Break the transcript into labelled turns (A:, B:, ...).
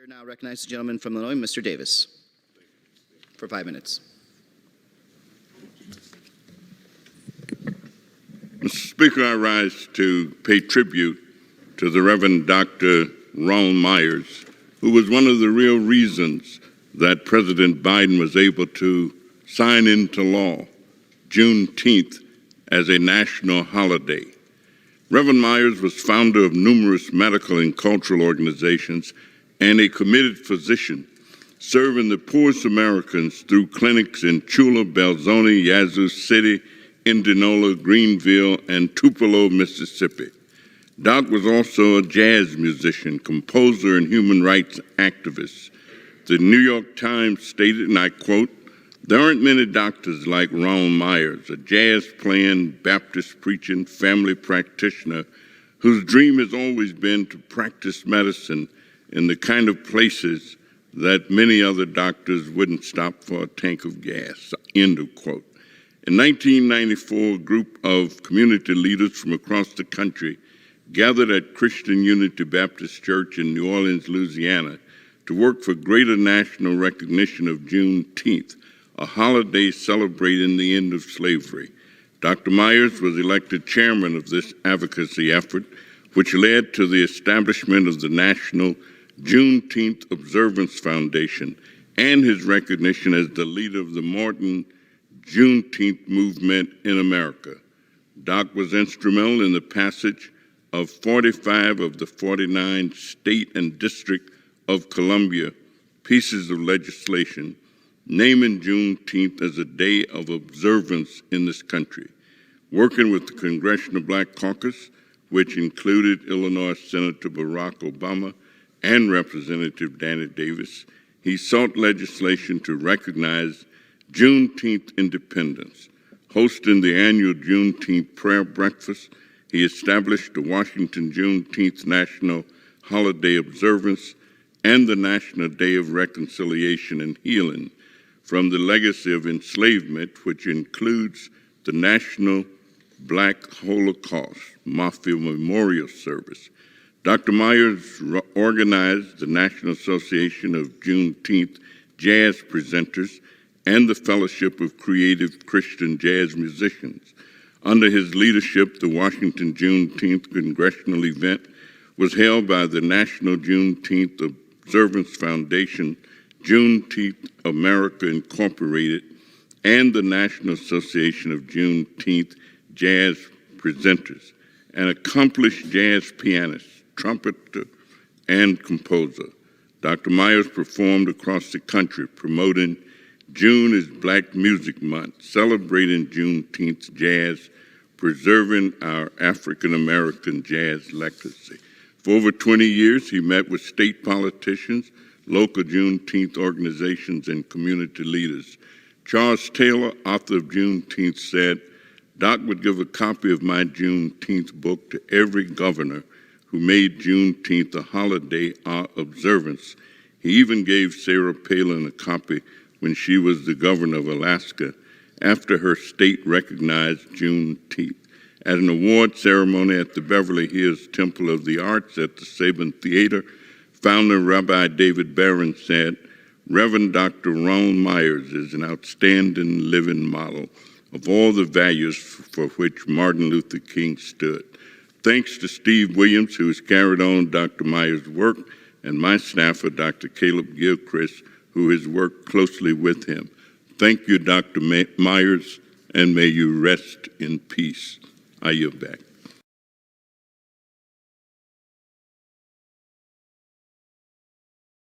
A: Now recognize the gentleman from Illinois, Mr. Davis, for 5 minutes.
B: Mr. Speaker, I rise to pay tribute to the Reverend Dr. Ronald Myers, who was one of the real reasons that President Biden was able to sign into law Juneteenth as a national holiday. Reverend Myers was founder of numerous medical and cultural organizations and a committed physician, serving the poorest Americans through clinics in Chula, Belzoni, Yazoo City, Indianola, Greenville, and Tupelo, Mississippi. Doc was also a jazz musician, composer, and human rights activist. The New York Times stated, and I quote, "There aren't many doctors like Ronald Myers, a jazz-playing, Baptist-preaching family practitioner whose dream has always been to practice medicine in the kind of places that many other doctors wouldn't stop for a tank of gas," end of quote. In 1994, a group of community leaders from across the country gathered at Christian Unity Baptist Church in New Orleans, Louisiana, to work for greater national recognition of Juneteenth, a holiday celebrating the end of slavery. Dr. Myers was elected chairman of this advocacy effort, which led to the establishment of the National Juneteenth Observance Foundation and his recognition as the leader of the Modern Juneteenth Movement in America. Doc was instrumental in the passage of 45 of the 49 state and District of Columbia pieces of legislation naming Juneteenth as a day of observance in this country. Working with the Congressional Black Caucus, which included Illinois Senator Barack Obama and Representative Danny Davis, he sought legislation to recognize Juneteenth independence. Hosting the annual Juneteenth prayer breakfast, he established the Washington Juneteenth National Holiday Observance and the National Day of Reconciliation and Healing from the legacy of enslavement, which includes the National Black Holocaust Mafia Memorial Service. Dr. Myers organized the National Association of Juneteenth Jazz Presenters and the Fellowship of Creative Christian Jazz Musicians. Under his leadership, the Washington Juneteenth Congressional event was held by the National Juneteenth Observance Foundation, Juneteenth America Incorporated, and the National Association of Juneteenth Jazz Presenters. An accomplished jazz pianist, trumpeter, and composer, Dr. Myers performed across the country promoting June is Black Music Month, celebrating Juneteenth jazz, preserving our African-American jazz legacy. For over 20 years, he met with state politicians, local Juneteenth organizations, and community leaders. Charles Taylor, author of Juneteenth, said, "Doc would give a copy of my Juneteenth book to every governor who made Juneteenth a holiday observance. He even gave Sarah Palin a copy when she was the governor of Alaska after her state recognized Juneteenth. At an award ceremony at the Beverly Hills Temple of the Arts at the Saban Theater, founder Rabbi David Barron said, "Reverend Dr. Ronald Myers is an outstanding living model of all the values for which Martin Luther King stood." Thanks to Steve Williams, who has carried on Dr. Myers' work, and my staffer, Dr. Caleb Gilchrist, who has worked closely with him. Thank you, Dr. Myers, and may you rest in peace. I yield back.